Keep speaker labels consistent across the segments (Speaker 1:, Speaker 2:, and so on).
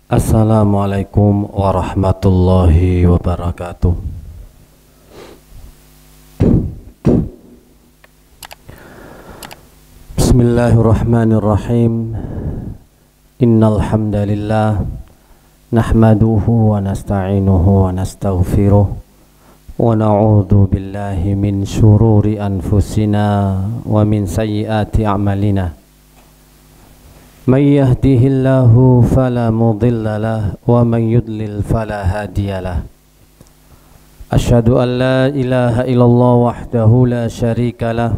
Speaker 1: Assalamualaikum warahmatullahi wabarakatuh. Bismillahirrahmanirrahim. Innal hamdalillah nahmaduhu wa nasta'inuhu wa nastaghfiruh wa na'udzu billahi min syururi anfusina wa min sayyiati a'malina. من يهده الله فلا مضل له ومن يضلل فلا هادي له أشهد أن لا إله إلا الله وحده لا شريك له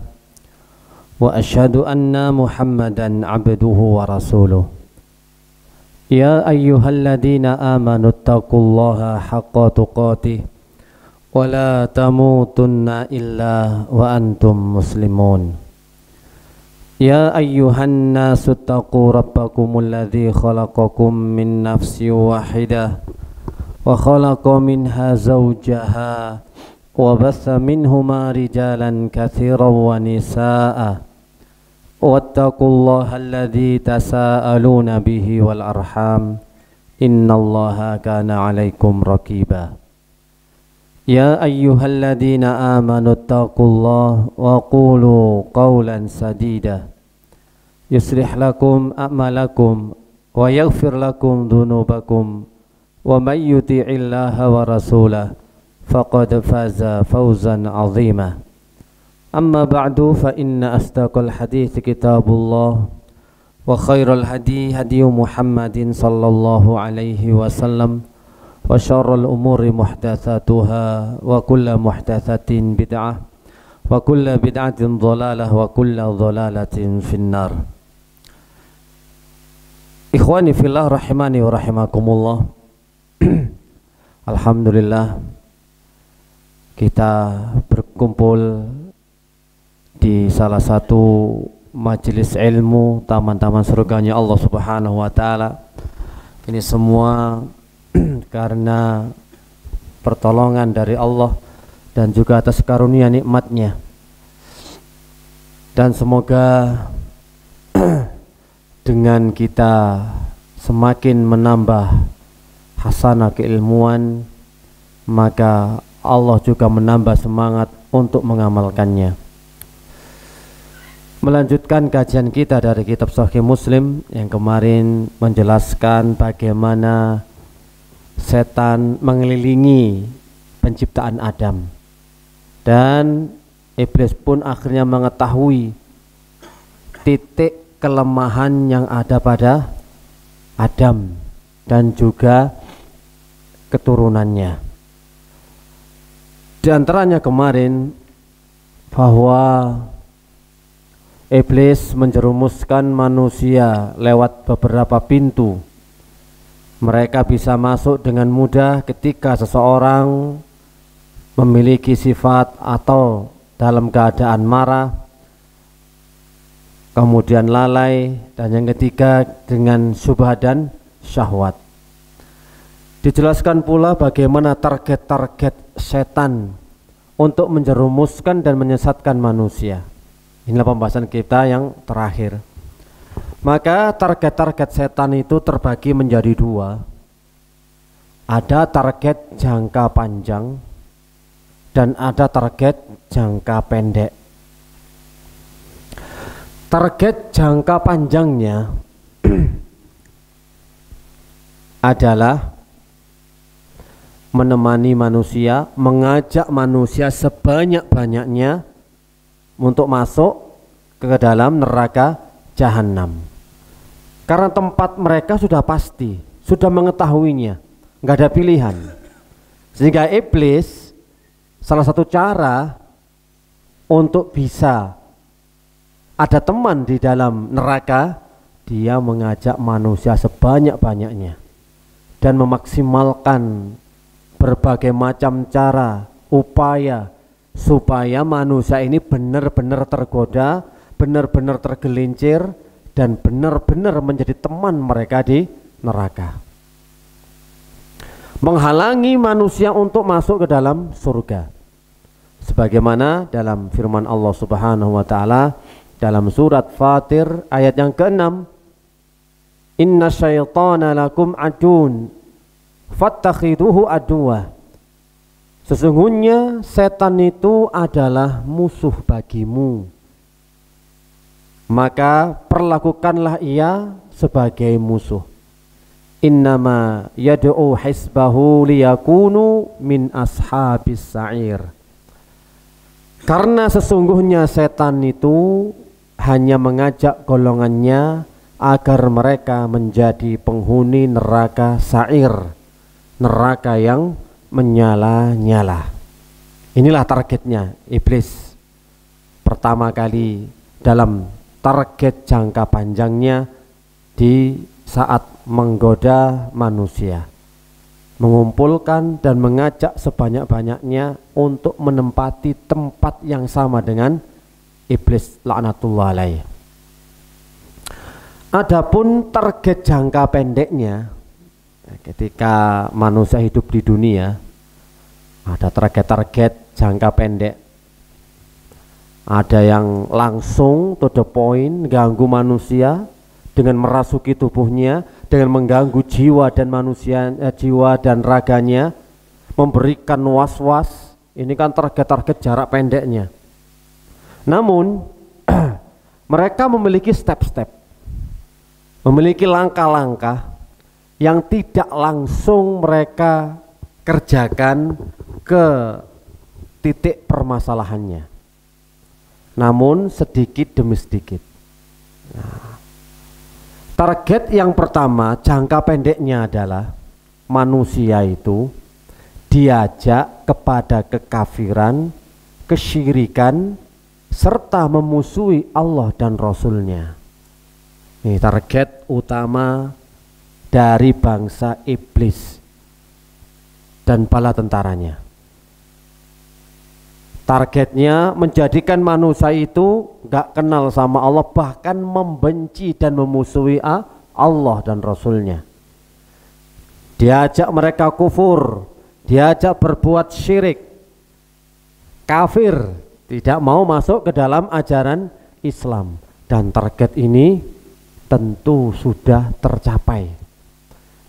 Speaker 1: وأشهد أن محمدا عبده ورسوله يا أيها الذين آمنوا اتقوا الله حق تقاته ولا تموتن إلا وأنتم مسلمون يا أيها الناس اتقوا ربكم الذي خلقكم من نفس واحدة وخلق منها زوجها وبث منهما رجالا كثيرا ونساء واتقوا الله الذي تساءلون به والأرحام إن الله كان عليكم رقيبا يا أيها الذين آمنوا اتقوا الله وقولوا قولا سديدا يصلح لكم أعمالكم ويغفر لكم ذنوبكم ومن يطع الله ورسوله فقد فاز فوزا عظيما أما بعد فإن أصدق الحديث كتاب الله وخير الهدي هدي محمد صلى الله عليه وسلم وشر الأمور محدثاتها وكل محدثة بدعة وكل بدعة ضلالة وكل ضلالة في النار. Ikhwani fillah rahimani wa rahimakumullah. Alhamdulillah kita berkumpul di salah satu majelis ilmu taman-taman surganya Allah Subhanahu wa taala. Ini semua karena pertolongan dari Allah dan juga atas karunia nikmatnya, dan semoga dengan kita semakin menambah hasanah keilmuan, maka Allah juga menambah semangat untuk mengamalkannya. Melanjutkan kajian kita dari kitab Sahih Muslim yang kemarin menjelaskan bagaimana setan mengelilingi penciptaan Adam, dan iblis pun akhirnya mengetahui titik kelemahan yang ada pada Adam dan juga keturunannya. Di antaranya kemarin bahwa iblis menjerumuskan manusia lewat beberapa pintu. Mereka bisa masuk dengan mudah ketika seseorang memiliki sifat atau dalam keadaan marah, kemudian lalai, dan yang ketiga dengan syubhat dan syahwat. Dijelaskan pula bagaimana target-target setan untuk menjerumuskan dan menyesatkan manusia. Inilah pembahasan kita yang terakhir. Maka target-target setan itu terbagi menjadi dua. Ada target jangka panjang dan ada target jangka pendek. Target jangka panjangnya adalah menemani manusia, mengajak manusia sebanyak-banyaknya untuk masuk ke dalam neraka Jahannam. Karena tempat mereka sudah pasti, sudah mengetahuinya, nggak ada pilihan. Sehingga iblis salah satu cara untuk bisa ada teman di dalam neraka, dia mengajak manusia sebanyak-banyaknya dan memaksimalkan berbagai macam cara, upaya supaya manusia ini benar-benar tergoda, benar-benar tergelincir, dan benar-benar menjadi teman mereka di neraka. Menghalangi manusia untuk masuk ke dalam surga. Sebagaimana dalam firman Allah Subhanahu wa taala dalam surat Fatir ayat yang ke-6, Inna syaitana lakum adun fattakhiduhu aduwah. Sesungguhnya setan itu adalah musuh bagimu, maka perlakukanlah ia sebagai musuh. Innama yad'u hisbahu liyakunu min ashabis sa'ir. Karena sesungguhnya setan itu hanya mengajak golongannya agar mereka menjadi penghuni neraka sa'ir, neraka yang menyala-nyala. Inilah targetnya iblis pertama kali dalam target jangka panjangnya di saat menggoda manusia, mengumpulkan dan mengajak sebanyak-banyaknya untuk menempati tempat yang sama dengan iblis laknatullah alaih. Adapun target jangka pendeknya, ketika manusia hidup di dunia, ada target-target jangka pendek. Ada yang langsung to the point, ganggu manusia dengan merasuki tubuhnya, dengan mengganggu jiwa dan manusia, jiwa dan raganya, memberikan was-was. Ini kan target-target jarak pendeknya. Namun mereka memiliki step-step, memiliki langkah-langkah yang tidak langsung mereka kerjakan ke titik permasalahannya, namun sedikit demi sedikit. Target yang pertama jangka pendeknya adalah manusia itu diajak kepada kekafiran, kesyirikan, serta memusuhi Allah dan Rasulnya. Ini target utama dari bangsa iblis dan bala tentaranya. Targetnya menjadikan manusia itu gak kenal sama Allah, bahkan membenci dan memusuhi Allah dan Rasulnya. Diajak mereka kufur, diajak berbuat syirik, kafir, tidak mau masuk ke dalam ajaran Islam. Dan target ini tentu sudah tercapai.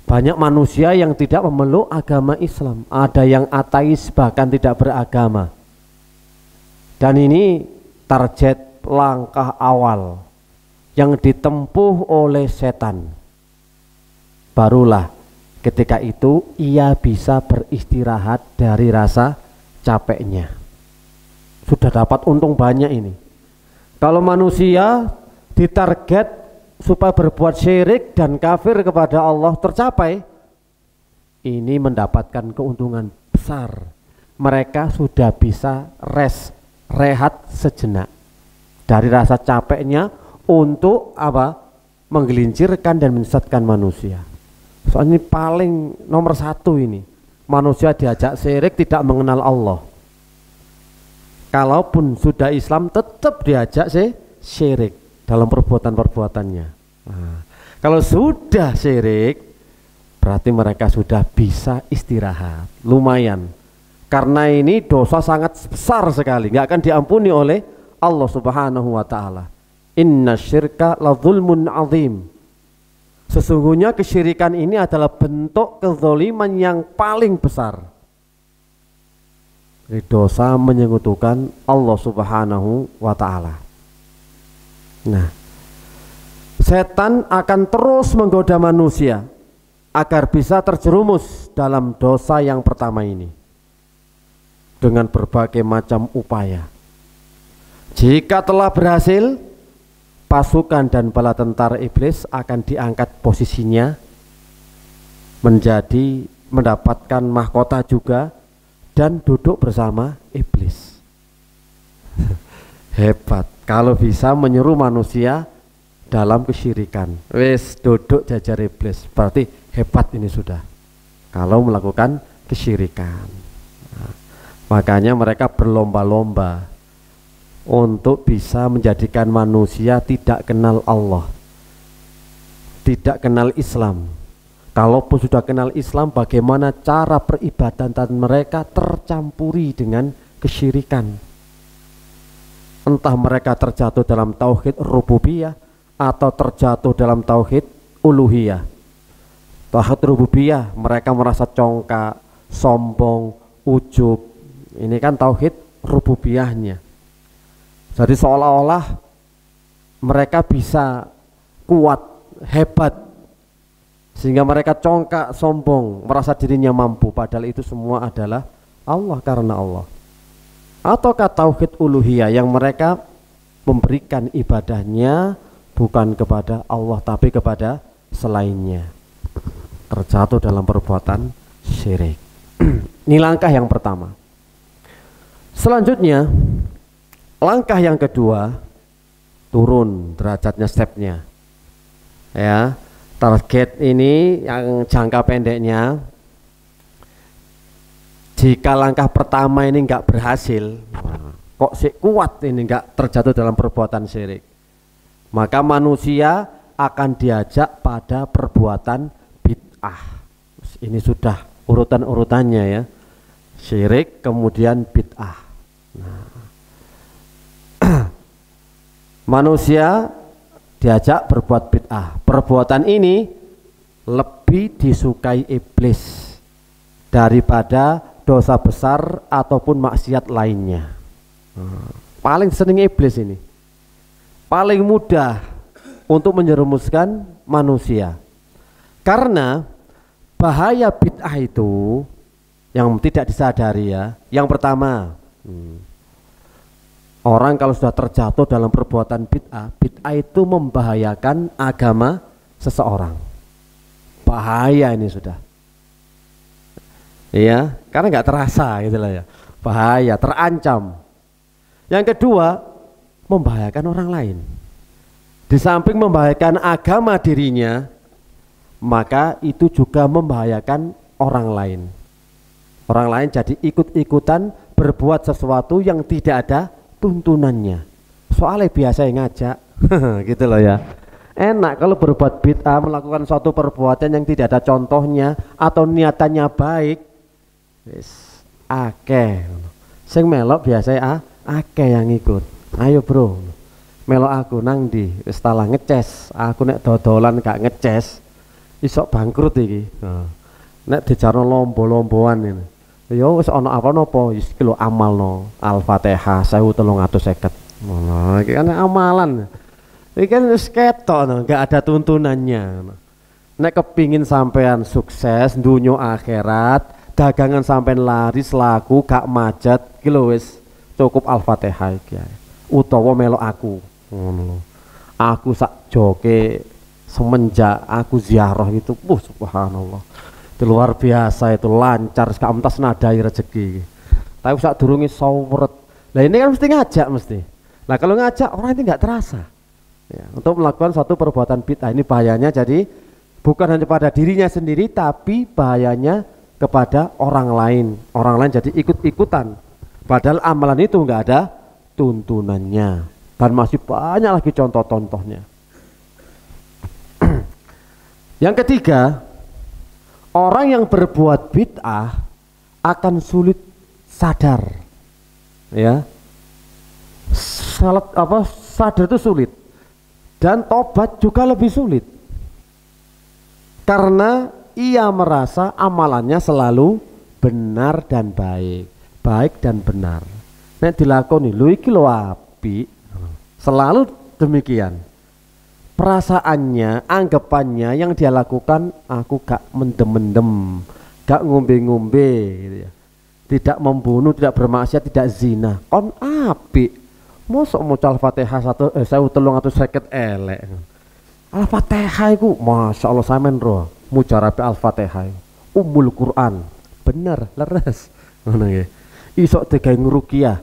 Speaker 1: Banyak manusia yang tidak memeluk agama Islam, ada yang ateis bahkan tidak beragama. Dan ini target langkah awal yang ditempuh oleh setan. Barulah ketika itu ia bisa beristirahat dari rasa capeknya. Sudah dapat untung banyak ini. Kalau manusia ditarget supaya berbuat syirik dan kafir kepada Allah tercapai, ini mendapatkan keuntungan besar. Mereka sudah bisa rehat sejenak dari rasa capeknya untuk apa? Menggelincirkan dan menyesatkan manusia. Soalnya ini paling nomor satu ini. Manusia diajak syirik tidak mengenal Allah. Kalaupun sudah Islam tetap diajak syirik dalam perbuatan-perbuatannya. Nah, kalau sudah syirik berarti mereka sudah bisa istirahat. Lumayan. Karena ini dosa sangat besar sekali, nggak akan diampuni oleh Allah Subhanahu wa taala. Inna syirka la zulmun azim. Sesungguhnya kesyirikan ini adalah bentuk kezaliman yang paling besar. Jadi dosa menyekutukan Allah Subhanahu wa taala. Nah, setan akan terus menggoda manusia agar bisa terjerumus dalam dosa yang pertama ini dengan berbagai macam upaya. Jika telah berhasil, pasukan dan bala tentara iblis akan diangkat posisinya menjadi mendapatkan mahkota juga dan duduk bersama iblis. Hebat kalau bisa menyeru manusia dalam kesyirikan. Wes duduk jajar iblis, berarti hebat ini sudah kalau melakukan kesyirikan. Makanya mereka berlomba-lomba untuk bisa menjadikan manusia tidak kenal Allah, tidak kenal Islam. Kalaupun sudah kenal Islam, bagaimana cara peribadatan mereka tercampuri dengan kesyirikan. Entah mereka terjatuh dalam tauhid rububiyah atau terjatuh dalam tauhid uluhiyah. Tauhid rububiyah mereka merasa congkak, sombong, ujub. Ini kan tauhid rububiyahnya. Jadi seolah-olah mereka bisa kuat, hebat, sehingga mereka congkak, sombong, merasa dirinya mampu, padahal itu semua adalah Allah, karena Allah. Ataukah tauhid uluhiyah yang mereka memberikan ibadahnya bukan kepada Allah tapi kepada selainnya, terjatuh dalam perbuatan syirik. Ini langkah yang pertama. Selanjutnya langkah yang kedua, turun derajatnya, stepnya ya. Target ini yang jangka pendeknya, jika langkah pertama ini nggak berhasil, kok sih kuat ini nggak terjatuh dalam perbuatan syirik, maka manusia akan diajak pada perbuatan bid'ah. Ini sudah urutan-urutannya ya, syirik kemudian bid'ah. Manusia diajak berbuat bid'ah. Perbuatan ini lebih disukai iblis daripada dosa besar ataupun maksiat lainnya. Paling seneng iblis ini, paling mudah untuk menjerumuskan manusia. Karena bahaya bid'ah itu yang tidak disadari ya. Yang pertama, orang kalau sudah terjatuh dalam perbuatan bid'ah, bid'ah itu membahayakan agama seseorang. Bahaya ini sudah. Iya, karena nggak terasa gitu lah ya. Bahaya, terancam. Yang kedua, membahayakan orang lain. Di samping membahayakan agama dirinya, maka itu juga membahayakan orang lain. Orang lain jadi ikut-ikutan berbuat sesuatu yang tidak ada tuntunannya. Soalnya biasa yang ngajak gitu loh ya. Enak kalau berbuat bid'ah, melakukan suatu perbuatan yang tidak ada contohnya atau niatannya baik, wis akeh. Sing melok biasa akeh yang ikut. Ayo bro, melok aku nang ndi? Wis talah ngeces. Aku nek dodolan gak ngeces, isok bangkrut iki. Nek dijarno lombo-lomboan ini, yo wis ana apa napa? Wis iki lho amalno Al-Fatihah 1350. Ngono, iki kan amalan. Iki kan wis ketok, enggak ada tuntunannya. Nek kepingin sampean sukses dunya akhirat, dagangan sampean laris laku gak macet, iki lho wis cukup Al-Fatihah iki. Utawa melok aku. Ngono. Aku sak joke semenjak aku ziarah itu, subhanallah. Itu luar biasa, itu lancar, gak entas nadai rezeki. Tapi sak durunge sawret. Lah ini kan mesti ngajak mesti. Nah kalau ngajak orang itu nggak terasa ya, untuk melakukan suatu perbuatan bid'ah. Ini bahayanya, jadi bukan hanya pada dirinya sendiri tapi bahayanya kepada orang lain. Orang lain jadi ikut-ikutan padahal amalan itu nggak ada tuntunannya, dan masih banyak lagi contoh-contohnya. Yang ketiga, orang yang berbuat bid'ah akan sulit sadar ya. Sadar itu sulit, dan tobat juga lebih sulit karena ia merasa amalannya selalu benar dan baik, baik dan benar. Nek dilakoni lho iki lho apik, selalu demikian perasaannya, anggapannya yang dia lakukan, aku gak mendem-mendem, gak ngombe-ngombe gitu ya, tidak membunuh, tidak bermaksiat, tidak zina, kon apik. Mosok maca Al-Fatihah 1350 elek. Al-Fatihah iku Masya Allah sampean ro, mujarabe Al-Fatihah Ummul Quran, bener leres ngono nggih. Isok digawe ngruqyah.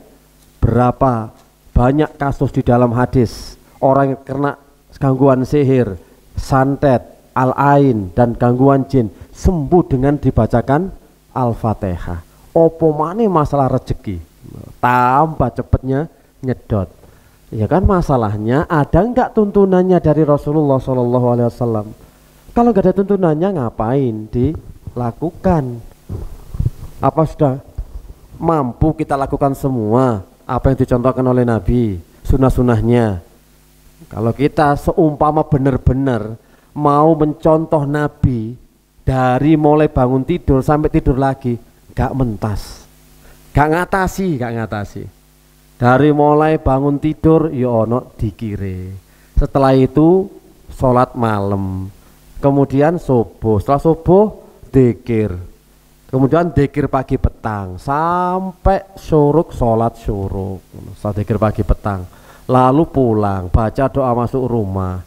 Speaker 1: Berapa banyak kasus di dalam hadis orang yang kena gangguan sihir, santet, al-ain dan gangguan jin sembuh dengan dibacakan Al-Fatihah. Opo maneh masalah rezeki, tambah cepetnya nyedot. Ya kan, masalahnya ada enggak tuntunannya dari Rasulullah SAW? Kalau enggak ada tuntunannya ngapain dilakukan? Apa sudah mampu kita lakukan semua apa yang dicontohkan oleh Nabi, sunnah-sunnahnya? Kalau kita seumpama benar-benar mau mencontoh Nabi dari mulai bangun tidur sampai tidur lagi, gak mentas, gak ngatasi. Dari mulai bangun tidur ya ono dikire. Setelah itu sholat malam, kemudian subuh, setelah subuh dzikir, kemudian dzikir pagi petang sampai syuruk, sholat syuruk, setelah dzikir pagi petang, lalu pulang baca doa masuk rumah,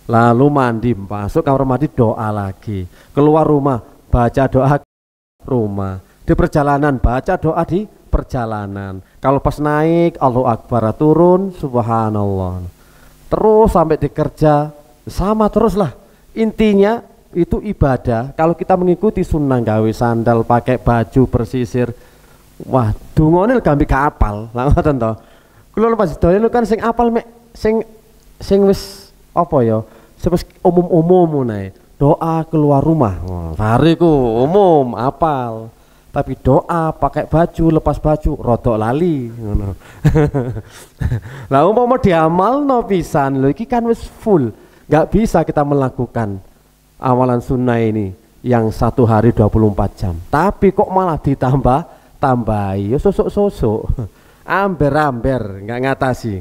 Speaker 1: lalu mandi masuk kamar mandi doa lagi, keluar rumah baca doa rumah, di perjalanan baca doa di perjalanan, kalau pas naik Allahu Akbar, turun subhanallah, terus sampai di kerja sama terus lah. Intinya itu ibadah. Kalau kita mengikuti sunnah, gawe sandal, pakai baju, bersisir, wah dungone gambi kapal lah ngoten to. Kula pas dolen kan sing apal mek sing wis apa ya, sing wis umum-umum nae. Doa keluar rumah. Bariku umum apal. Tapi doa pakai baju, lepas baju rodok lali ngono. Lah umpama diamalno pisan lho iki kan wis full. Gak bisa kita melakukan amalan sunnah ini yang 1 hari 24 jam. Tapi kok malah tambahi ya sosok-sosok. Amber-amber nggak ngatasi.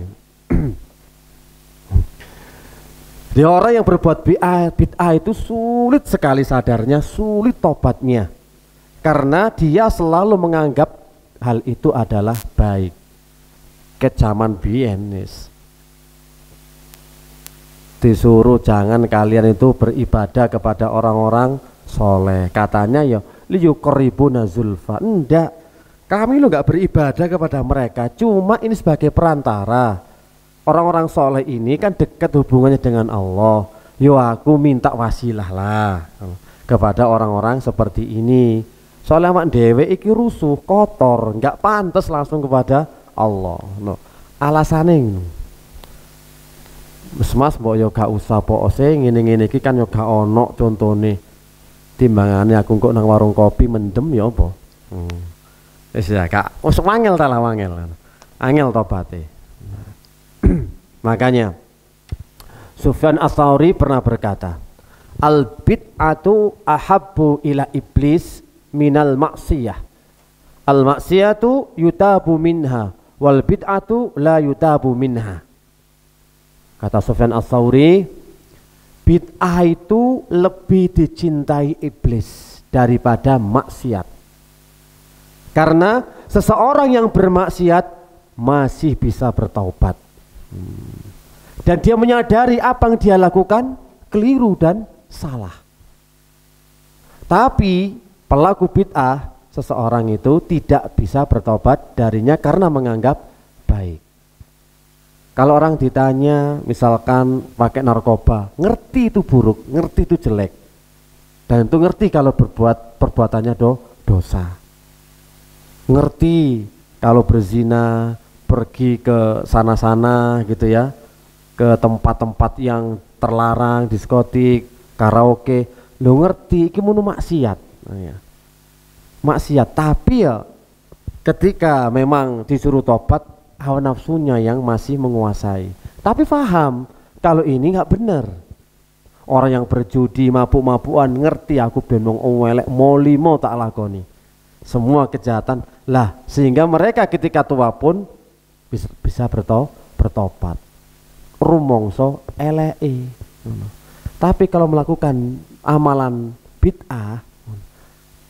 Speaker 1: Dia orang yang berbuat bid'ah itu sulit sekali sadarnya, sulit tobatnya. Karena dia selalu menganggap hal itu adalah baik. Ke zaman bienis disuruh jangan kalian itu beribadah kepada orang-orang soleh. Katanya ya liyuqribuna zulfa. Enggak, kami lo nggak beribadah kepada mereka, cuma ini sebagai perantara. Orang-orang soleh ini kan dekat hubungannya dengan Allah. Yo aku minta wasilah lah kepada orang-orang seperti ini. Soalnya mak dewe iki rusuh, kotor, nggak pantas langsung kepada Allah. No. Alasannya ini, mas mbok yo gak usah pokose ngene-ngene iki kan yo gak ono contone. Timbangane aku kok nang warung kopi mendem ya apa? Wis ya gak wis wangel ta lah wangel. Angel tobaté. Makanya Sufyan Ats-Tsauri pernah berkata, al bid'atu ahabbu ila iblis minal maksiyah. Al maksiyatu yutabu minha wal bid'atu la yutabu minha. Kata Sufyan Ats-Tsauri, bid'ah itu lebih dicintai iblis daripada maksiat. Karena seseorang yang bermaksiat masih bisa bertaubat. Dan dia menyadari apa yang dia lakukan keliru dan salah. Tapi pelaku bid'ah, seseorang itu tidak bisa bertobat darinya karena menganggap baik. Kalau orang ditanya misalkan pakai narkoba, ngerti itu buruk, ngerti itu jelek, dan itu ngerti kalau perbuatannya dosa, ngerti kalau berzina, pergi ke sana-sana gitu ya, ke tempat-tempat yang terlarang, diskotik, karaoke, lo ngerti iki munu maksiat. Nah, ya. Maksiat, tapi ya ketika memang disuruh tobat, hawa nafsunya yang masih menguasai. Tapi paham kalau ini nggak benar. Orang yang berjudi, mabuk-mabukan, ngerti aku benong welek moli mau tak lakoni. Semua kejahatan lah, sehingga mereka ketika tua pun bisa bertobat. Rumongso elei. Tapi kalau melakukan amalan bid'ah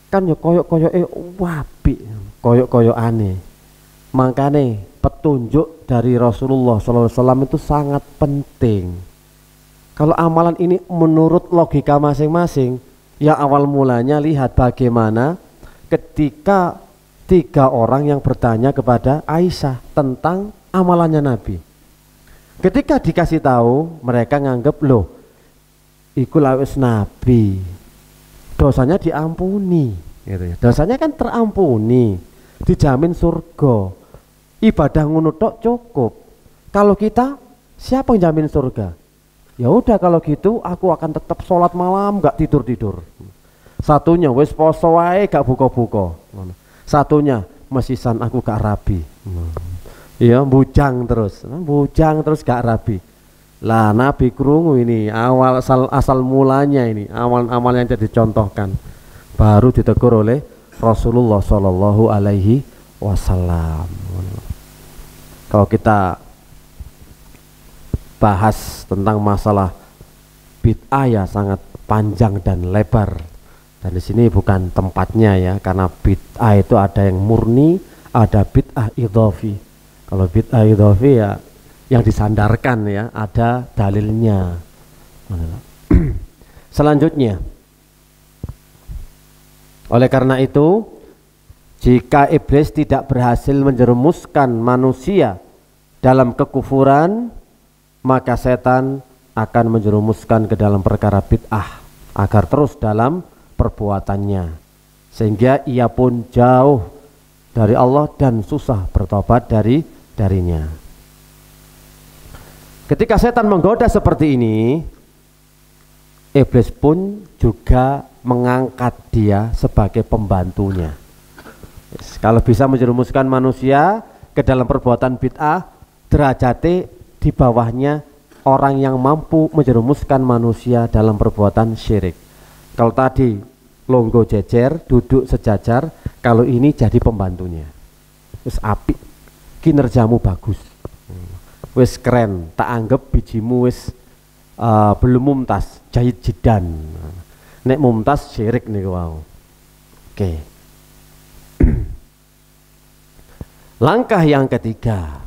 Speaker 1: kan yo koyok-koyok wapi, koyok-koyok aneh. Makanya petunjuk dari Rasulullah SAW itu sangat penting. Kalau amalan ini menurut logika masing-masing, ya awal mulanya lihat bagaimana ketika 3 orang yang bertanya kepada Aisyah tentang amalannya Nabi. Ketika dikasih tahu, mereka nganggep loh, iku lawis Nabi, dosanya diampuni, gitu ya. Dosanya kan terampuni, dijamin surga. Ibadah ngono tok cukup. Kalau kita, siapa yang jamin surga? Ya udah kalau gitu aku akan tetap sholat malam, gak tidur-tidur. Satunya wis poso wae gak buka-buka. Satunya mesisan aku gak rabi. Iya bujang terus gak rabi. Lah Nabi krungu ini awal asal mulanya ini amal-amal yang jadi contohkan baru ditegur oleh Rasulullah Shallallahu Alaihi Wasallam. Kalau kita bahas tentang masalah bid'ah ya sangat panjang dan lebar, dan di sini bukan tempatnya ya, karena bid'ah itu ada yang murni, ada bid'ah idhofi. Kalau bid'ah idhofi ya yang disandarkan ya, ada dalilnya. Selanjutnya, oleh karena itu, jika iblis tidak berhasil menjerumuskan manusia dalam kekufuran, maka setan akan menjerumuskan ke dalam perkara bid'ah agar terus dalam perbuatannya, sehingga ia pun jauh dari Allah dan susah bertobat darinya. Ketika setan menggoda seperti ini, iblis pun juga mengangkat dia sebagai pembantunya. Kalau bisa menjerumuskan manusia ke dalam perbuatan bid'ah, derajatnya di bawahnya orang yang mampu menjerumuskan manusia dalam perbuatan syirik. Kalau tadi longgo jejer, duduk sejajar, kalau ini jadi pembantunya. Wis apik, kinerjamu bagus. Wis keren, tak anggap bijimu wis belum mumtaz, jahit jidan. Nek mumtaz syirik nih wow. Oke. Langkah yang ketiga,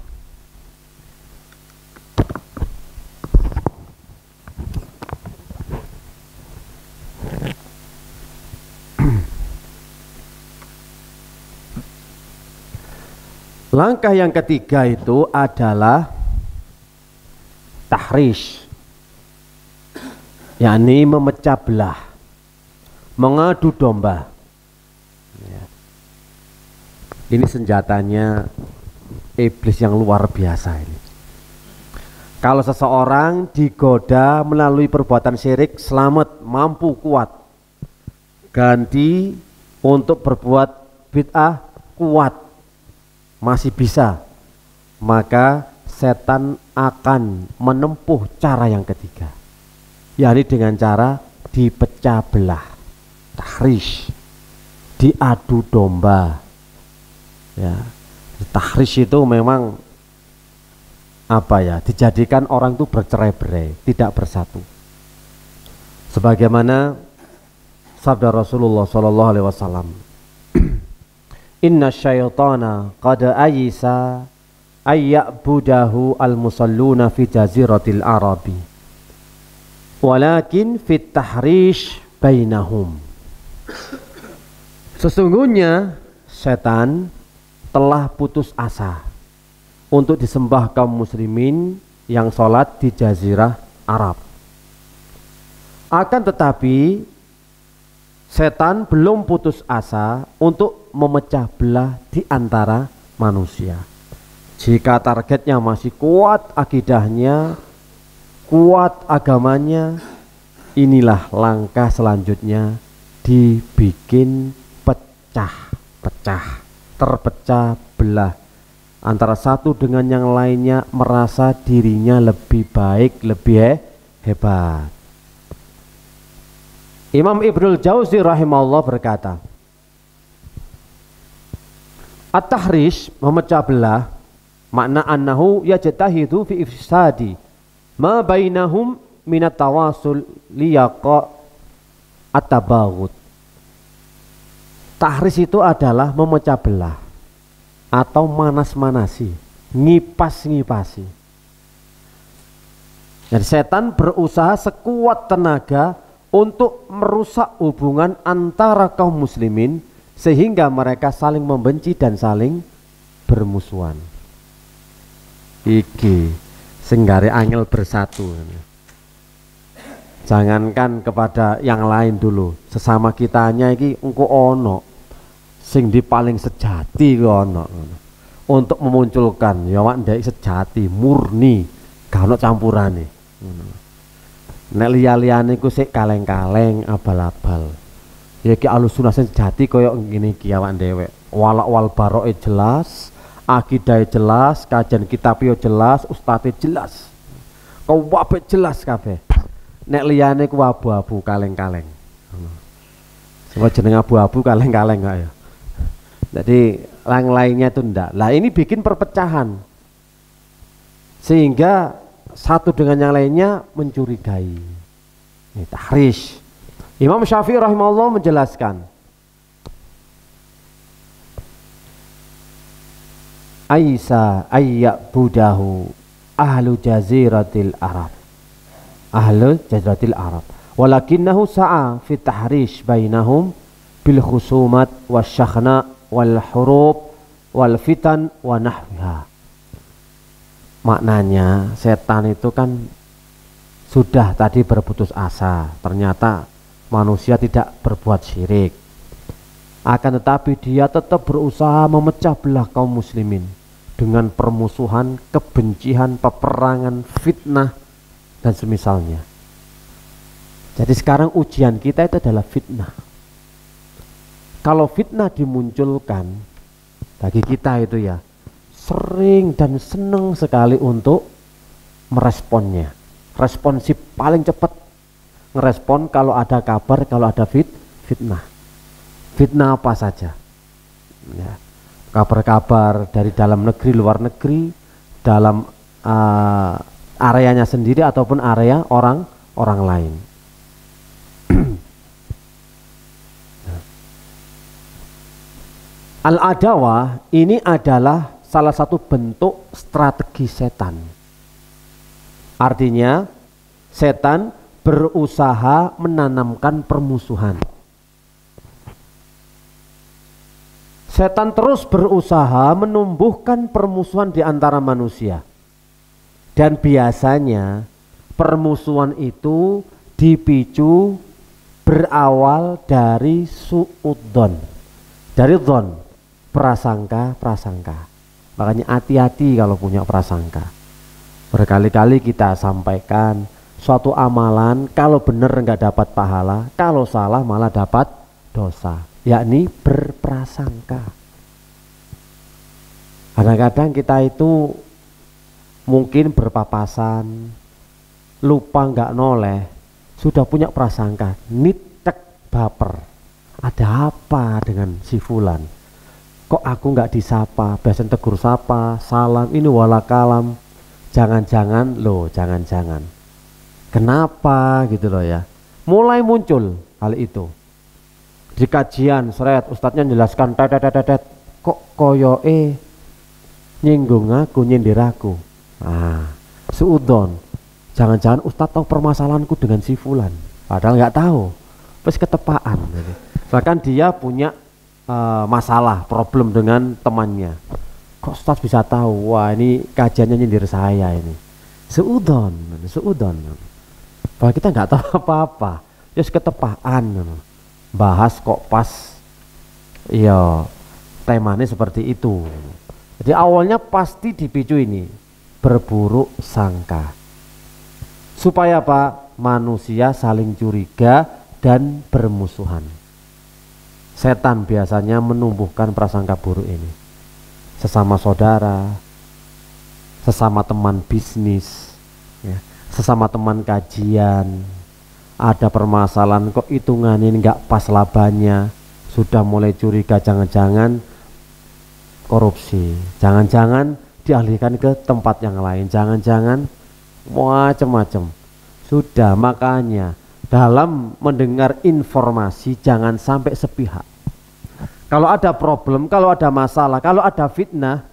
Speaker 1: langkah yang ketiga itu adalah tahrish, yakni memecah belah, mengadu domba. Ya. Ini senjatanya iblis yang luar biasa ini. Kalau seseorang digoda melalui perbuatan syirik, selamat, mampu, kuat. Ganti untuk berbuat bid'ah, kuat, masih bisa. Maka setan akan menempuh cara yang ketiga, yakni dengan cara dipecah belah, tahrish, diadu domba. Ya, tahrish itu memang apa ya, dijadikan orang itu bercerai-berai, tidak bersatu. Sebagaimana sabda Rasulullah Sallallahu Alaihi Wasallam, Inna syaitana qad ayisa ayya'budahu al-musalluna fi jaziratil arabi walakin fit tahrish bainahum. Sesungguhnya setan telah putus asa untuk disembah kaum muslimin yang sholat di jazirah Arab. Akan tetapi setan belum putus asa untuk memecah belah di antara manusia. Jika targetnya masih kuat akidahnya, kuat agamanya, inilah langkah selanjutnya, dibikin pecah-pecah, terpecah belah antara satu dengan yang lainnya, merasa dirinya lebih baik, lebih hebat. Imam Ibnul Jauzi rahimahullah berkata, at-tahrish, memecah belah, makna annahu yajtahidu fi ifsadi ma bainahum minat tawasul liyaqa at-tabaghut. Tahrish itu adalah memecah belah atau manas-manasi, ngipas-ngipasi. Dan setan berusaha sekuat tenaga untuk merusak hubungan antara kaum muslimin sehingga mereka saling membenci dan saling bermusuhan. Iki senggare angel bersatu. Jangankan kepada yang lain dulu, sesama kitanya iki engko ono sing di paling sejati ono. Untuk memunculkan ya wak ndek sejati, murni, gak ono campurane. Nek liya-liyane iku sik kaleng-kaleng, abal-abal. Ya iki Ahlussunnah sejati koyo ngene iki awak dhewe. Walak wal baroke jelas, akidah jelas, kajian kitab yo jelas, ustadz jelas. Kau wape jelas kabeh. Nek liyane ku abu-abu kaleng-kaleng. Semua jeneng abu-abu kaleng-kaleng kok ya. Jadi yang lainnya itu ndak. Lah ini bikin perpecahan. Sehingga satu dengan yang lainnya mencurigai. Ini tahrish. Imam Syafi'i rahimahullah menjelaskan, Aisa ayyabudahu ahlu jaziratil Arab. Ahlu jaziratil Arab. Walakinnahu sa'a fi tahrish bainahum bil khusumat wasyakhna wal hurub wal fitan wa nahwiha. Maknanya setan itu kan sudah tadi berputus asa, ternyata manusia tidak berbuat syirik, akan tetapi dia tetap berusaha memecah belah kaum muslimin dengan permusuhan, kebencian, peperangan, fitnah dan semisalnya. Jadi sekarang ujian kita itu adalah fitnah. Kalau fitnah dimunculkan bagi kita itu ya sering dan senang sekali untuk meresponnya. Responsif paling cepat ngerespon kalau ada kabar, kalau ada fitnah. Fitnah apa saja ya. Kabar-kabar dari dalam negeri, luar negeri, dalam areanya sendiri ataupun area orang lain. Al-adawah ini adalah salah satu bentuk strategi setan. Artinya setan berusaha menanamkan permusuhan. Setan terus berusaha menumbuhkan permusuhan di antara manusia. Dan biasanya permusuhan itu dipicu berawal dari suudzon. Dari dzon, prasangka. Makanya hati-hati kalau punya prasangka. Berkali-kali kita sampaikan suatu amalan kalau benar enggak dapat pahala, kalau salah malah dapat dosa, yakni berprasangka. Kadang-kadang kita itu mungkin berpapasan, lupa enggak noleh, sudah punya prasangka, nitek baper. Ada apa dengan si fulan? Kok aku enggak disapa, biasa tegur sapa, salam, ini walakalam. Jangan-jangan kenapa gitu loh ya. Mulai muncul hal itu. Di kajian seret ustadznya menjelaskan tetet kok koyoke nyinggung aku, nyindir aku. Suudon. Jangan-jangan ustadz tahu permasalahanku dengan si fulan. Padahal nggak tahu. Terus ketepaan. Bahkan dia punya masalah, problem dengan temannya. Kok ustadz bisa tahu? Wah, ini kajiannya nyindir saya ini. Suudon. Bahwa kita nggak tahu apa-apa. Terus ketepaan. Bahas kok pas ya temanya seperti itu. Jadi awalnya pasti dipicu ini berburuk sangka. Supaya apa? Manusia saling curiga dan bermusuhan. Setan biasanya menumbuhkan prasangka buruk ini. Sesama saudara, sesama teman bisnis, ya, sesama teman kajian, ada permasalahan kok hitungannya nggak pas labanya, sudah mulai curiga jangan-jangan korupsi, jangan-jangan dialihkan ke tempat yang lain, jangan-jangan macam-macam. Sudah, makanya dalam mendengar informasi jangan sampai sepihak. Kalau ada problem, kalau ada masalah, kalau ada fitnah,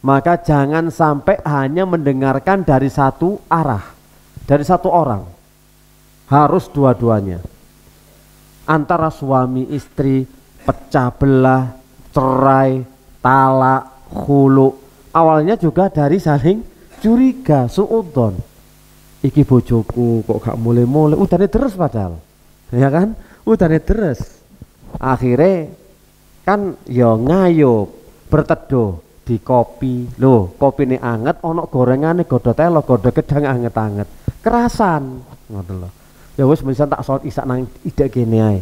Speaker 1: maka jangan sampai hanya mendengarkan dari satu arah, dari satu orang. Harus dua-duanya. Antara suami istri pecah belah, cerai, talak, khulu. Awalnya juga dari saling curiga, suudzon. Iki bojoku kok gak mulai-mulai, udahnya terus padahal. Ya kan? Udahnya terus. Akhirnya kan ya ngayup, berteduh di kopi. Loh, kopi ini anget, ono gorengane godo telo, godo gedang anget-anget. Kerasan, ngoten lho. Ya wis misal tak salat isak nang ide kene ae.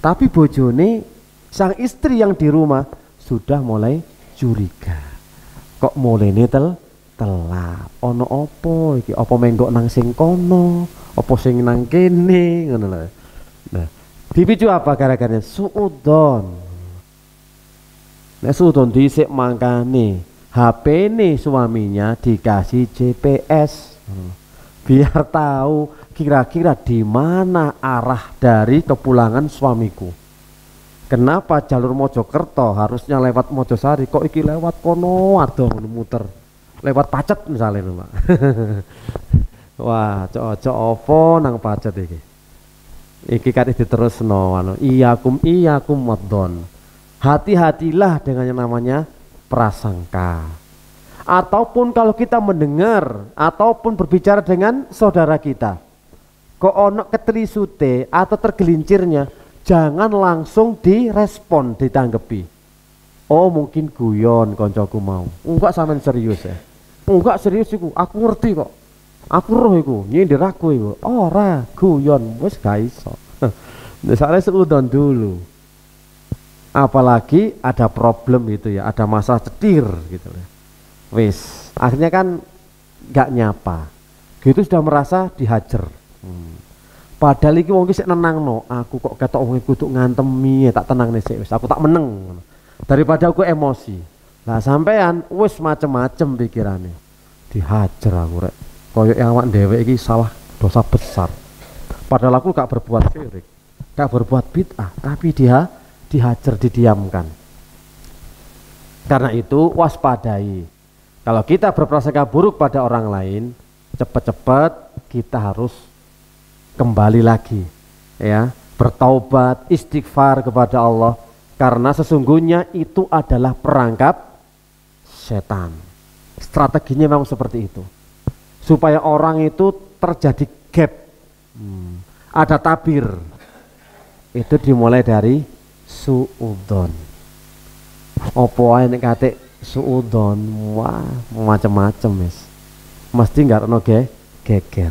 Speaker 1: Tapi bojone sang istri yang di rumah sudah mulai curiga. Kok mulai telat. Ono opo iki? Apa menggok nang sing kono? Apa sing nang kene? Ngono lho. Nah, dipicu apa gara-garanya? Suudon. Nek suudon dhisik mangkane HP nih suaminya dikasih GPS. Biar tahu kira-kira di mana arah dari kepulangan suamiku. Kenapa jalur Mojokerto harusnya lewat Mojosari, kok iki lewat kono adoh muter. Lewat Pacet misalnya Pak. Wah, cocok opo nang Pacet iki. Iki kan diterusno anu iyakum waddon. Hati-hatilah dengan yang namanya prasangka. Ataupun kalau kita mendengar ataupun berbicara dengan saudara kita, kok ono keterisute atau tergelincirnya, jangan langsung direspon, ditanggepi. Oh mungkin guyon koncoku mau. Enggak sampean serius ya. Enggak serius iku, aku ngerti kok. Aku roh iku, nyindir aku iku. Ora guyon, wis gak iso. Misalnya seudon dulu. Apalagi ada problem gitu ya, ada masalah cetir gitu ya. Wis, akhirnya kan gak nyapa. Gitu sudah merasa dihajar. Padahal iki wong iki sik nenangno, aku kok ketok wong iku kudu ngantemi, tak tenang nih sik wis, aku tak meneng. Daripada aku emosi. Lah sampean wis macem-macem pikirannya. Dihajar aku rek. Koyok yang awak dewek iki salah dosa besar. Padahal aku gak berbuat syirik, gak berbuat bid'ah, tapi dia dihajar, didiamkan. Karena itu waspadai. Kalau kita berprasangka buruk pada orang lain, cepat-cepat kita harus kembali lagi, ya, bertaubat, istighfar kepada Allah, karena sesungguhnya itu adalah perangkap setan. Strateginya memang seperti itu, supaya orang itu terjadi gap, ada tabir. Itu dimulai dari suudon. Opo ae nek kate suudon, wah macam-macam wis. Mesti nggak ono geger.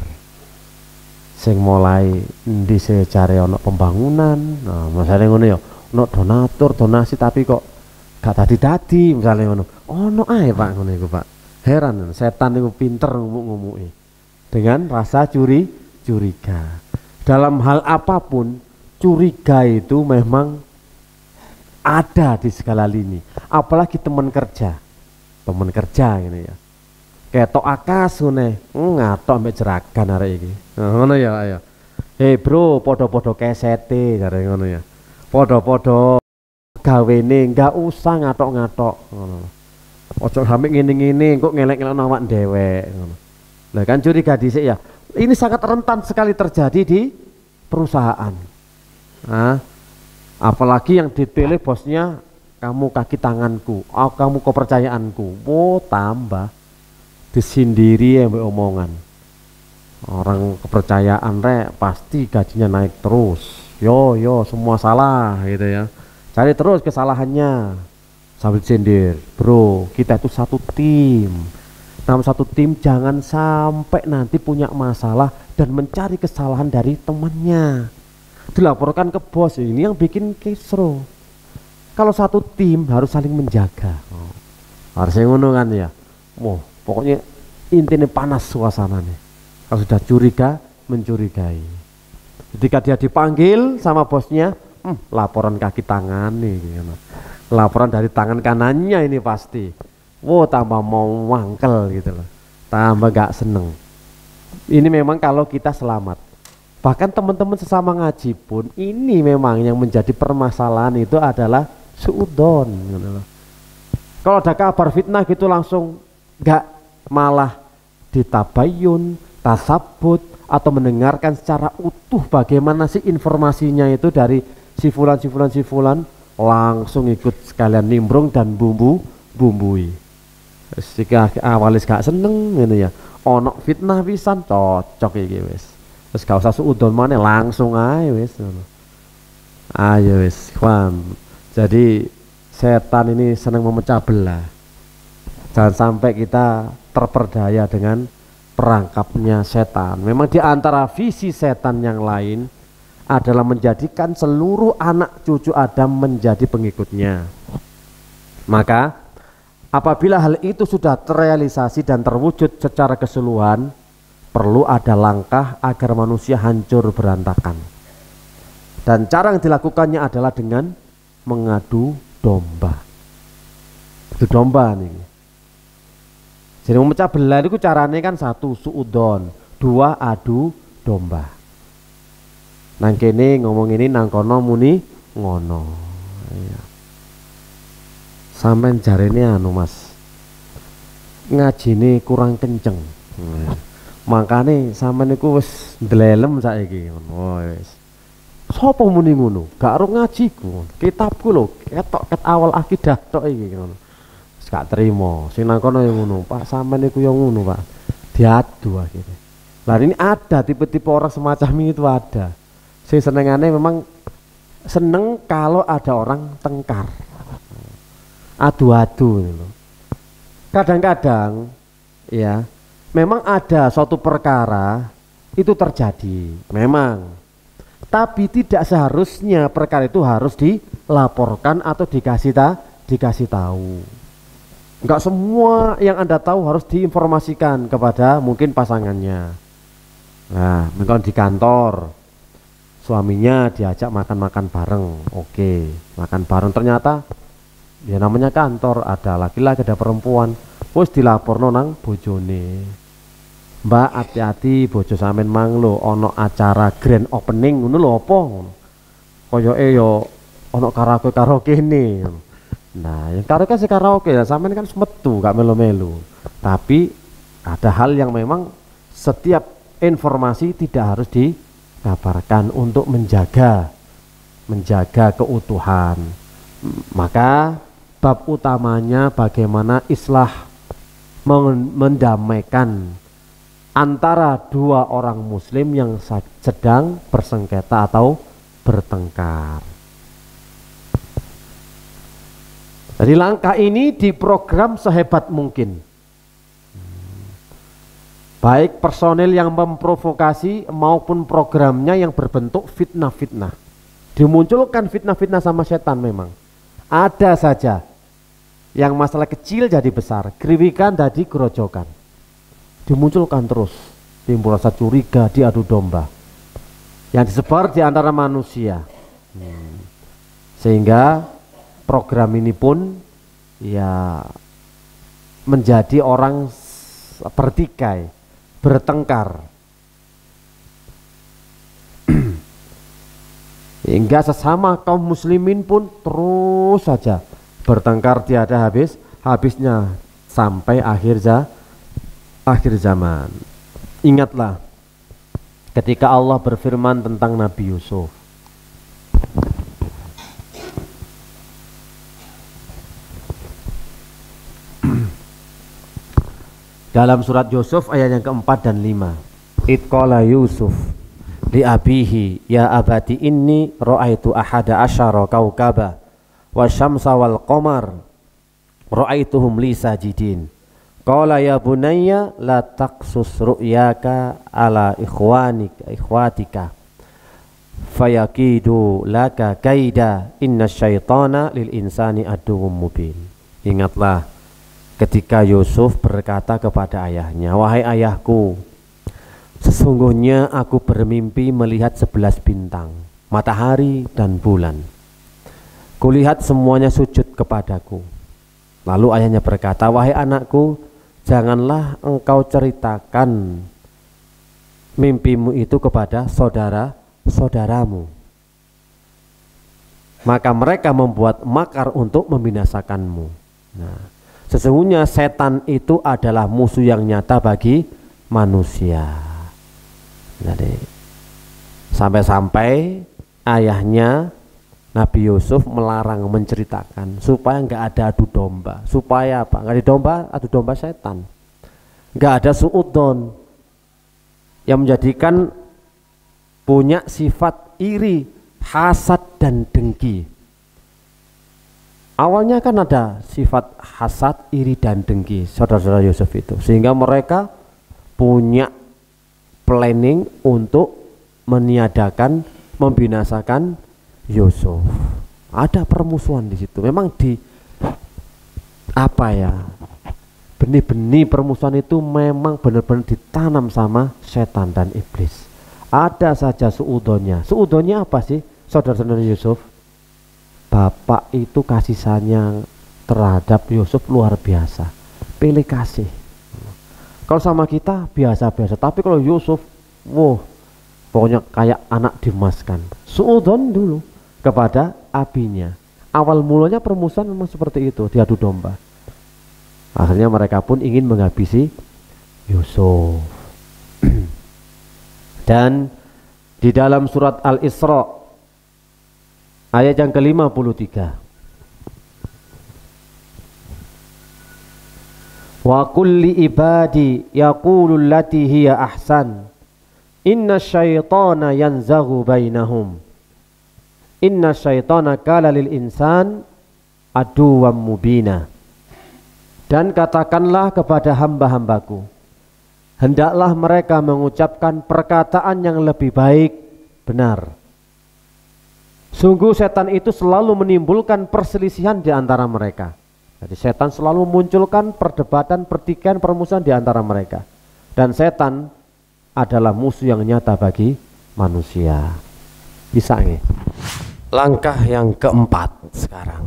Speaker 1: Sing mulai endi secare ono pembangunan. Nah, masane ngono ya, ono donatur, donasi tapi kok gak tadi misalnya ngono. Ono ae Pak ngono iku Pak. Heran setan itu pinter ngomong-ngomongi. Dengan rasa curiga. Dalam hal apapun curiga itu memang ada di segala lini, apalagi teman kerja ini ya. Ketok akas ngene, ngatok mbek jeragan arek iki. Ngono ya, ayo. Hei bro, podo-podo kesete jare ngono ya. Podo-podo gawene, enggak usah ngatok-ngatok ngono. Ojo sampe ngene-ngene kok ngelek-ngelek awak dhewek ngono. Lah kan curiga dhisik ya. Ini sangat rentan sekali terjadi di perusahaan. Apalagi yang dipilih bosnya, kamu kaki tanganku, kamu kepercayaanku. Tambah disindiri ya mbak omongan. Orang kepercayaan pasti gajinya naik terus. Yo semua salah gitu ya. Cari terus kesalahannya sambil sindir. Bro, kita itu satu tim. Dalam satu tim jangan sampai nanti punya masalah dan mencari kesalahan dari temannya, dilaporkan ke bos. Ini yang bikin kisruh. Kalau satu tim harus saling menjaga. Harusnya ngono kan ya. Pokoknya intinya panas suasananya. Kalau sudah curiga, mencurigai. Ketika dia dipanggil sama bosnya, laporan kaki tangan nih, gitu. Laporan dari tangan kanannya ini pasti. Tambah mau wangkel gitu loh. Tambah gak seneng. Ini memang kalau kita selamat. Bahkan teman-teman sesama ngaji pun ini memang yang menjadi permasalahan itu adalah suudon gitu loh. Kalau ada kabar fitnah gitu langsung gak, malah ditabayun, tasabut, atau mendengarkan secara utuh bagaimana sih informasinya itu dari si fulan, langsung ikut sekalian nimbrung dan bumbui. Jika awalis gak seneng gitu ya, ono fitnah pisan cocok iki wis. Terus gak usah suudon maneh, langsung ae wis. Ayo wis, paham. Jadi setan ini senang memecah belah. Jangan sampai kita terperdaya dengan perangkapnya setan. Memang di antara visi setan yang lain adalah menjadikan seluruh anak cucu Adam menjadi pengikutnya. Maka Apabila hal itu sudah terrealisasi dan terwujud secara keseluruhan, perlu ada langkah agar manusia hancur berantakan. Dan cara yang dilakukannya adalah dengan mengadu domba. Adu domba nih. Jadi memecah belah itu caranya kan satu suudon, dua adu domba. Nang kene ngomong ini, nang kono muni ngono. Iya. Sampeyan jarene anu Mas, ngajine kurang kenceng. Makane sampeyan niku wis ndelelem saiki ngono wis. Sopo muni ngono? Gak ro ngajiku, kitabku lho, ketok ket awal akidah tok iki ngono. Wis gak trimo, sing nang kono yo ngono, Pak sampeyan niku yo ngono, Pak. Diadu akhirnya. Lah ini ada tipe-tipe orang semacam itu ada. Sing senengane memang seneng kalau ada orang tengkar. Adu-adu gitu. Kadang-kadang ya memang ada suatu perkara itu terjadi memang, tapi tidak seharusnya perkara itu harus dilaporkan atau dikasih tahu. Enggak semua yang Anda tahu harus diinformasikan kepada mungkin pasangannya. Nah, mungkin di kantor suaminya diajak makan-makan bareng, oke, makan bareng, ternyata ya namanya kantor, ada laki-laki ada perempuan, wis dilaporno nang bojone. Mbak hati-hati bojo sampean mang lho ana acara grand opening ngono lho apa ngono. Koyoke yo ana karaoke kene. Nah, yang karaoke sih karaoke ya sampean kan metu gak melu-melu. Tapi ada hal yang memang setiap informasi tidak harus dikabarkan untuk menjaga keutuhan. Maka bab utamanya bagaimana islah mendamaikan antara dua orang muslim yang sedang bersengketa atau bertengkar. Jadi langkah ini diprogram sehebat mungkin. Baik personil yang memprovokasi maupun programnya yang berbentuk fitnah-fitnah. Dimunculkan fitnah-fitnah sama setan memang. Ada saja yang masalah kecil jadi besar, kriwikan jadi gerojokan. Dimunculkan terus, timbul rasa curiga, diadu domba. Yang disebar di antara manusia. Sehingga program ini pun ya menjadi orang bertikai, bertengkar. Hingga sesama kaum muslimin pun terus saja bertengkar tiada habisnya sampai akhir zaman. Ingatlah ketika Allah berfirman tentang Nabi Yusuf. Dalam surat Yusuf ayat yang keempat dan 5. Itqala Yusuf li abihi ya abati inni ra'aitu ahada asyara kaukaba wa syamsa wal qamar ra'aituhum li sajidin. Qala ya bunayya la taqsus ru'yaka ala ikhwatika fayakidu laka kaida inna syaitana lil insani aduwwum mubin. Ingatlah ketika Yusuf berkata kepada ayahnya, wahai ayahku, sesungguhnya aku bermimpi melihat 11 bintang, matahari dan bulan. Kulihat semuanya sujud kepadaku. Lalu ayahnya berkata, wahai anakku, janganlah engkau ceritakan mimpimu itu kepada saudara-saudaramu. Maka mereka membuat makar untuk membinasakanmu. Nah, sesungguhnya setan itu adalah musuh yang nyata bagi manusia. Jadi sampai-sampai ayahnya Nabi Yusuf melarang menceritakan supaya nggak ada adu domba. Supaya apa? Nggak ada domba, adu domba setan. Nggak ada suudon yang menjadikan punya sifat iri, hasad dan dengki. Awalnya kan ada sifat hasad, iri dan dengki saudara-saudara Yusuf itu, sehingga mereka punya planning untuk meniadakan, membinasakan Yusuf. Ada permusuhan di situ. Memang apa ya, benih-benih permusuhan itu memang benar-benar ditanam sama setan dan iblis. Ada saja suudonnya. Suudonnya apa sih, saudara-saudara Yusuf? Bapak itu kasih sayang terhadap Yusuf luar biasa, pilih kasih. Kalau sama kita biasa-biasa, tapi kalau Yusuf, wow, pokoknya kayak anak dimaskan. Suudon dulu kepada abinya. Awal mulanya permusuhan memang seperti itu, diadu domba. Akhirnya mereka pun ingin menghabisi Yusuf. Dan di dalam surat Al-Isra ayat yang ke-53, wa kulli ibadi yaqulu allati hiya ahsan inna syaitana yanzaghu bainahum inna syaitana kala lil insan aduwwam mubina. Dan katakanlah kepada hamba-hambaku, hendaklah mereka mengucapkan perkataan yang lebih baik, benar. Sungguh setan itu selalu menimbulkan perselisihan di antara mereka. Jadi setan selalu munculkan perdebatan, pertikaian, permusuhan di antara mereka. Dan setan adalah musuh yang nyata bagi manusia. Bisa nggih? Langkah yang keempat sekarang.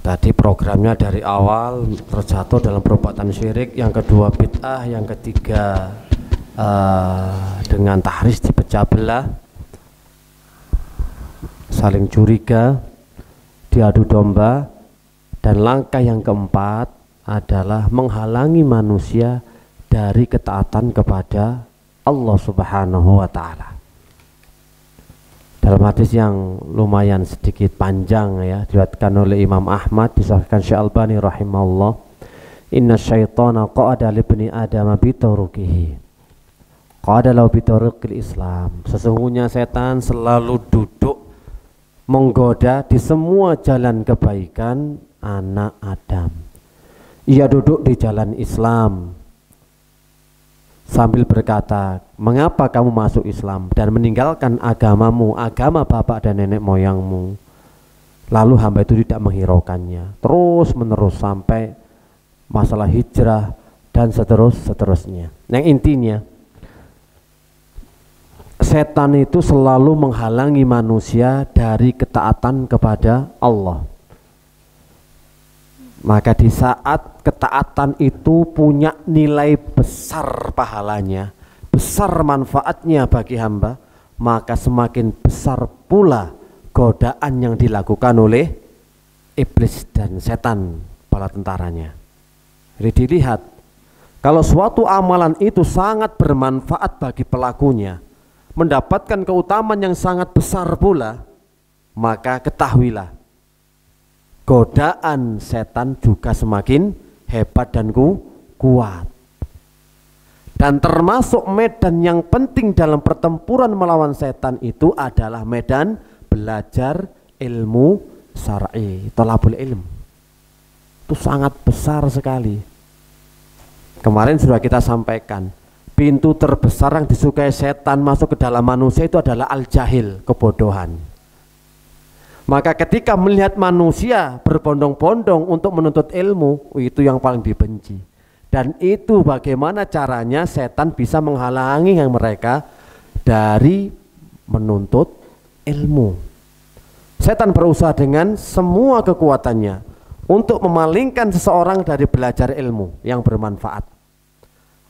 Speaker 1: Tadi programnya dari awal terjatuh dalam perbuatan syirik, yang kedua bid'ah, yang ketiga dengan tahris dipecah belah, saling curiga, diadu domba, dan langkah yang keempat adalah menghalangi manusia dari ketaatan kepada Allah Subhanahu wa Ta'ala. Dalam hadis yang lumayan sedikit panjang ya, diriwayatkan oleh Imam Ahmad, disahihkan Syekh Albani rahimahullah, inna syaitana qa'ada li ibni adam bituruqihi qa'ada lahu bituruqil Islam. Sesungguhnya setan selalu duduk menggoda di semua jalan kebaikan anak Adam. Ia duduk di jalan Islam sambil berkata, mengapa kamu masuk Islam dan meninggalkan agamamu, agama bapak dan nenek moyangmu? Lalu hamba itu tidak menghiraukannya, terus menerus sampai masalah hijrah dan seterusnya. Yang intinya, setan itu selalu menghalangi manusia dari ketaatan kepada Allah. Maka di saat ketaatan itu punya nilai besar pahalanya, besar manfaatnya bagi hamba, maka semakin besar pula godaan yang dilakukan oleh iblis dan setan, bala tentaranya. Jadi dilihat, kalau suatu amalan itu sangat bermanfaat bagi pelakunya, mendapatkan keutamaan yang sangat besar pula, maka ketahuilah godaan setan juga semakin hebat dan kuat. Dan termasuk medan yang penting dalam pertempuran melawan setan itu adalah medan belajar ilmu syar'i, thalabul ilm. Itu sangat besar sekali. Kemarin sudah kita sampaikan, pintu terbesar yang disukai setan masuk ke dalam manusia itu adalah al-jahil, kebodohan. Maka ketika melihat manusia berbondong-bondong untuk menuntut ilmu, itu yang paling dibenci. Dan itu bagaimana caranya setan bisa menghalangi mereka dari menuntut ilmu. Setan berusaha dengan semua kekuatannya untuk memalingkan seseorang dari belajar ilmu yang bermanfaat,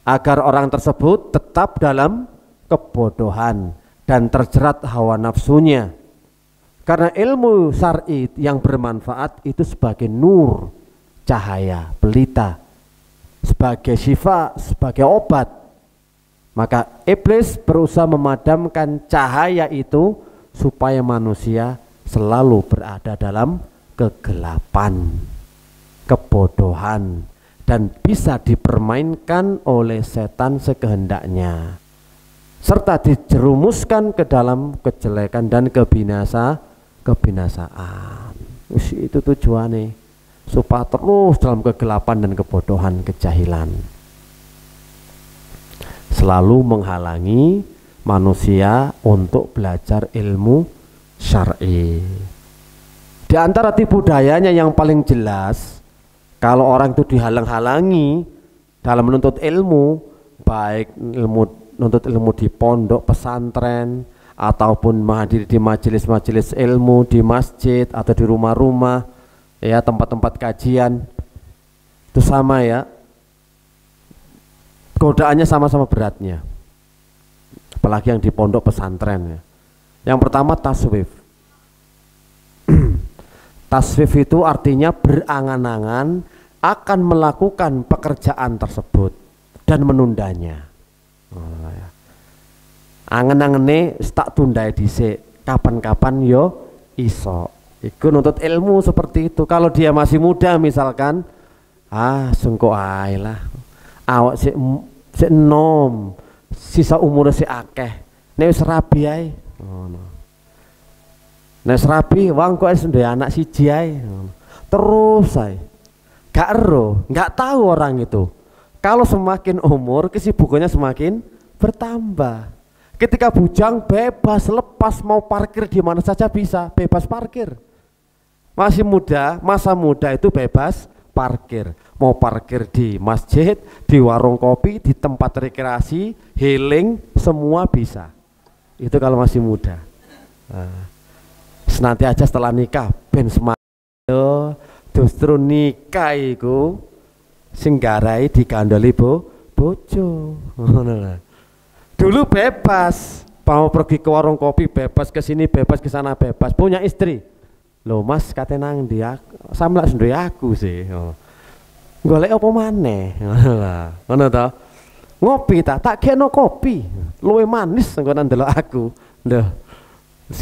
Speaker 1: agar orang tersebut tetap dalam kebodohan dan terjerat hawa nafsunya. Karena ilmu syar'i yang bermanfaat itu sebagai nur, cahaya, pelita, sebagai syifa, sebagai obat. Maka iblis berusaha memadamkan cahaya itu supaya manusia selalu berada dalam kegelapan, kebodohan, dan bisa dipermainkan oleh setan sekehendaknya, serta dijerumuskan ke dalam kejelekan dan kebinasaan. Itu tujuannya, supaya terus dalam kegelapan dan kebodohan, kejahilan, selalu menghalangi manusia untuk belajar ilmu syar'i. Di antara tipu dayanya yang paling jelas, kalau orang itu dihalang-halangi dalam menuntut ilmu, baik menuntut ilmu di pondok pesantren ataupun menghadiri di majelis-majelis ilmu di masjid atau di rumah-rumah, ya tempat-tempat kajian, itu sama ya, godaannya sama-sama beratnya. Apalagi yang di pondok pesantren ya. Yang pertama taswif. Taswif itu artinya berangan-angan akan melakukan pekerjaan tersebut dan menundanya. Angen-angene tak tundai dhisik, kapan-kapan yo iso. Iku nuntut ilmu seperti itu. Kalau dia masih muda misalkan, sengko ae lah. Awak sik enom, sisa umur sik akeh. Nek wis rabi ae. Ngono. Nek rabi wong kok wis duwe anak siji ae. Terus ae. Gak ero, gak tahu orang itu. Kalau semakin umur kesibukannya semakin bertambah. Ketika bujang bebas lepas mau parkir di mana saja bisa, bebas parkir. Masih muda, masa muda itu bebas parkir. Mau parkir di masjid, di warung kopi, di tempat rekreasi, healing, semua bisa. Itu kalau masih muda. Nanti aja setelah nikah ben semangat. Justru nikah iku sing garai digandoli bojo. Dulu bebas, mau pergi ke warung kopi bebas, ke sini bebas, ke sana bebas, punya istri. Loh Mas kate nang dia samlak sendiri aku sih. Golek apa maneh? Ngono to. Ngopi tak keno kopi. Luwe manis engko nang ndelok aku. Lho.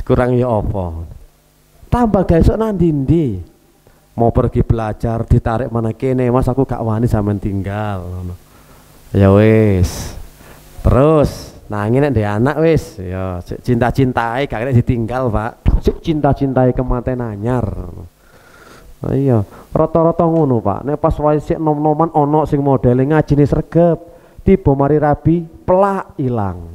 Speaker 1: Kurang ya apa? Tambah besok nang ndi? Mau pergi belajar ditarik mana kene, Mas aku gak wani sampean tinggal. Ya wis. Terus nangin nek anak wis ya cinta-cintai gak kena ditinggal, Pak. Sik cinta-cintai kematen anyar. Iya, rata-rata ngono, Pak. Nek pas wae sik nom-noman ono sing modele ngajine sregep, tiba mari rabi pelak ilang.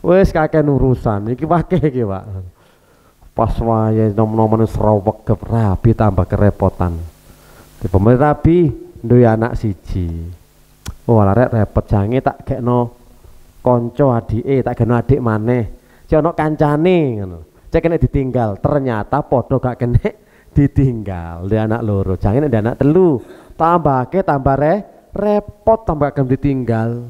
Speaker 1: Wis kakek urusan iki wakeh iki, Pak. Pas wae nom-noman serawek ke rabi tambah kerepotan. Tiba mari rabi duwe anak siji. Oh arek repot jange tak gekno konco adike, tak gekno adik maneh. Cek ono kancane ngono. Cek kena ditinggal, ternyata podo gak kena ditinggal. Dia anak loro, jangan ada anak telu. Tambahke tambah repot, tambah akan ditinggal.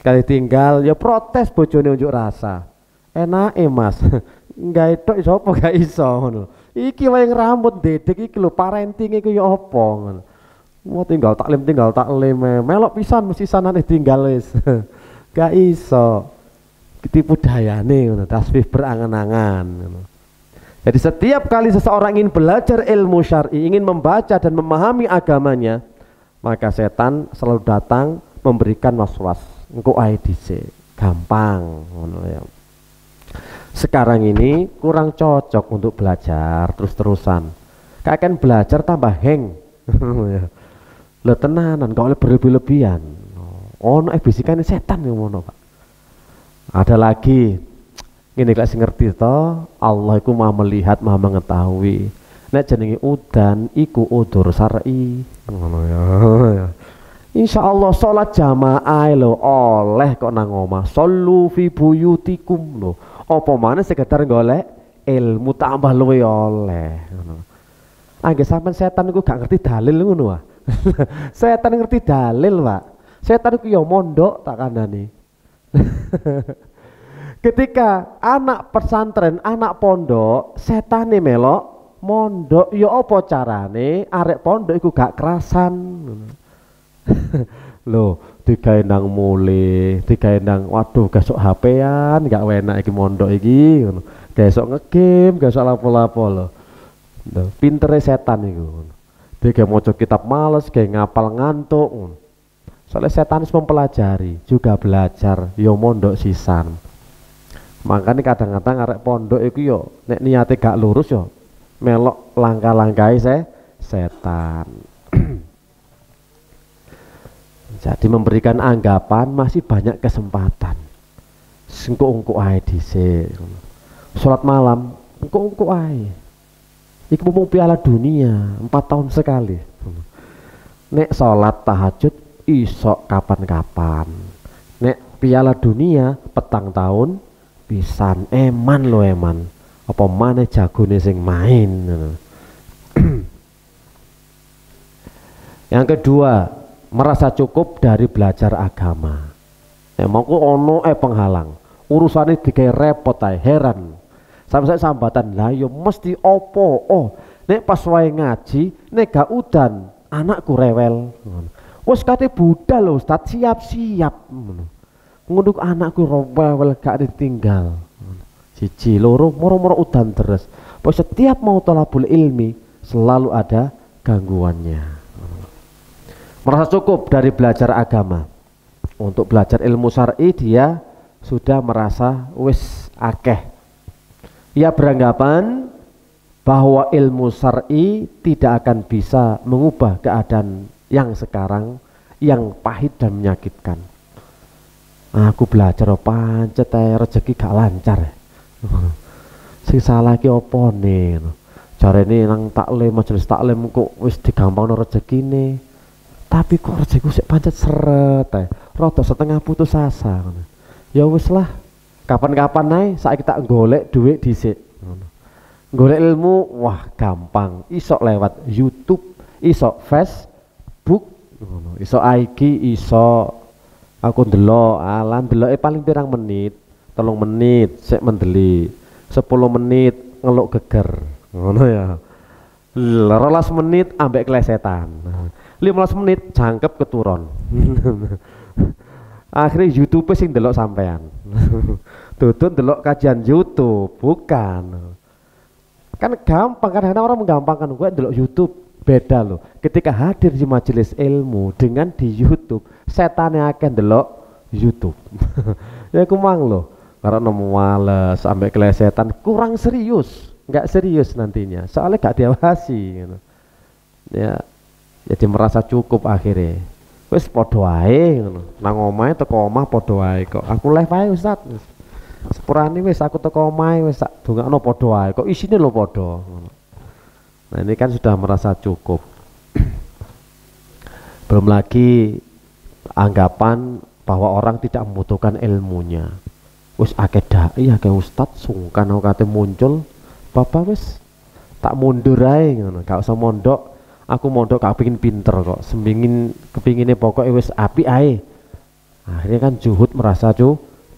Speaker 1: Kali tinggal ya protes bojone unjuk rasa. Enake Mas. Enggak itu iso apa gak iso ngono. Iki wae rambut dedek iki lho parenting iku ya apa ngono. Mau tinggal taklim melok pisan mesti sanane tinggal wis. Gak iso. Tipu dayane ngono, taswif berangan-angan ngono. Jadi setiap kali seseorang ingin belajar ilmu syar'i, ingin membaca dan memahami agamanya, maka setan selalu datang memberikan was-was. Engko ae dhisik, gampang ngono ya. Sekarang ini kurang cocok untuk belajar terus-terusan. Kayak kan belajar tambah hang. Lo tenanan, gak oleh berlebih-lebihan. Ono bisikane setan yang ngono, Pak. Ada lagi ngene gak sing ngerti to, Allah iku Maha melihat, Maha mengetahui. Nek jenenge udan iku udzur syar'i. Ngono ya. Insyaallah salat jamaah lho oleh kok nang omah. Shollu fi buyutikum lho. Apa maneh sekedar golek ilmu tambah luwe oleh ngono. Angge sampean setan iku gak ngerti dalil ngono ah. Setan ngerti dalil, Pak. Setan iku ya mondok tak kandhani. Ketika anak pesantren, anak pondok, setane melok mondok, ya apa carane arek pondok iku gak kerasan. Loh, digawe nang mule, digawe nang waduh gesok HP-an, gak enak iki mondok iki ngono. Gesok ngegame, gesok lapo-lapo lho. Pintere setan iku. Dia maca kitab males, kayak ngapal ngantuk. Soalnya setan mempelajari, juga belajar, yo mondok sisan. Makanya kadang-kadang arek pondok itu yo nek niate gak lurus yo melok langkah-langkai setan. Jadi memberikan anggapan masih banyak kesempatan. Sengko-ungko ae dhisik. Salat malam engko ae. Iku mau Piala Dunia 4 tahun sekali. Nek salat tahajud iso kapan-kapan. Nek Piala Dunia petang tahun pisan, eman lo eman. Apa maneh jagone sing main. Yang kedua, merasa cukup dari belajar agama. Emangku ono penghalang. Urusane digawe repot ae, heran. Sampai saya sambatan lah yo mesti opo. Oh, nek pas wae ngaji, nek gak udan, anakku rewel. Wes kate budal lho Ustaz, siap-siap ngono. Ngono anakku rewel gak ditinggal. Siji loro moro-moro udan terus. Pokok setiap mau thalabul ilmi selalu ada gangguannya. Merasa cukup dari belajar agama. Untuk belajar ilmu syar'i dia sudah merasa wis akeh. Ia beranggapan bahwa ilmu syar'i tidak akan bisa mengubah keadaan yang sekarang yang pahit dan menyakitkan. Aku belajar pancet rezeki gak lancar. Sing salah ki opo nih? Jarene nang taklim majelis taklim kok wis digampangno rezekine. Tapi kok rezekiku sik pancet seret ae. Rada setengah putus asa ngono. Ya wis lah. Kapan-kapan ae saiki tak golek dhuwit dhisik ngono. Golek ilmu wah gampang. Iso lewat YouTube, iso Facebook ngono. Iso IG, iso aku ndelok, ndeloke paling pirang menit. 3 menit sik mendeli. 10 menit ngeluk geger. Ngono ya. 12 menit ambek klesetan. 15 menit jangkep keturun. Akhirnya YouTube sing delok sampean. Duduk delok kajian YouTube, bukan. Kan gampang, kadang-kadang orang menggampangkan, gue delok YouTube. Beda loh, ketika hadir di majelis ilmu dengan di YouTube, setannya akan delok YouTube. Ya aku mang loh, karena males sampai kelesetan, kurang serius, nggak serius nantinya, soalnya gak diawasi. Gitu. Ya, jadi merasa cukup akhirnya. Wis podo ae ngono. Nang omahe teko omah podo ae kok. Aku live ae Ustaz. Sepurane wis aku teko omahe wis tak dongakno podo ae. Kok isine lho podo ngono. Nah, ini kan sudah merasa cukup. Belum lagi anggapan bahwa orang tidak membutuhkan ilmunya. Wis akeh dai, akeh ustaz sungkan aku kate muncul. Bapak wis tak mundur ae ngono. Gak usah mondok. Aku mondok gak pengin pinter kok, sembingin kepinginnya pokoknya wis api ae. Akhirnya kan juhud merasa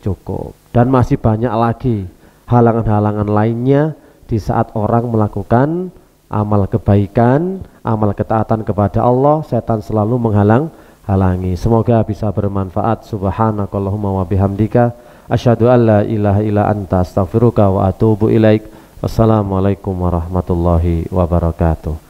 Speaker 1: cukup. Dan masih banyak lagi halangan-halangan lainnya di saat orang melakukan amal kebaikan, amal ketaatan kepada Allah, setan selalu menghalangi. Semoga bisa bermanfaat. Subhanakallahumma wa bihamdika asyhadu an la ilaha illa anta astaghfiruka wa atubu ilaik. Wassalamualaikum warahmatullahi wabarakatuh.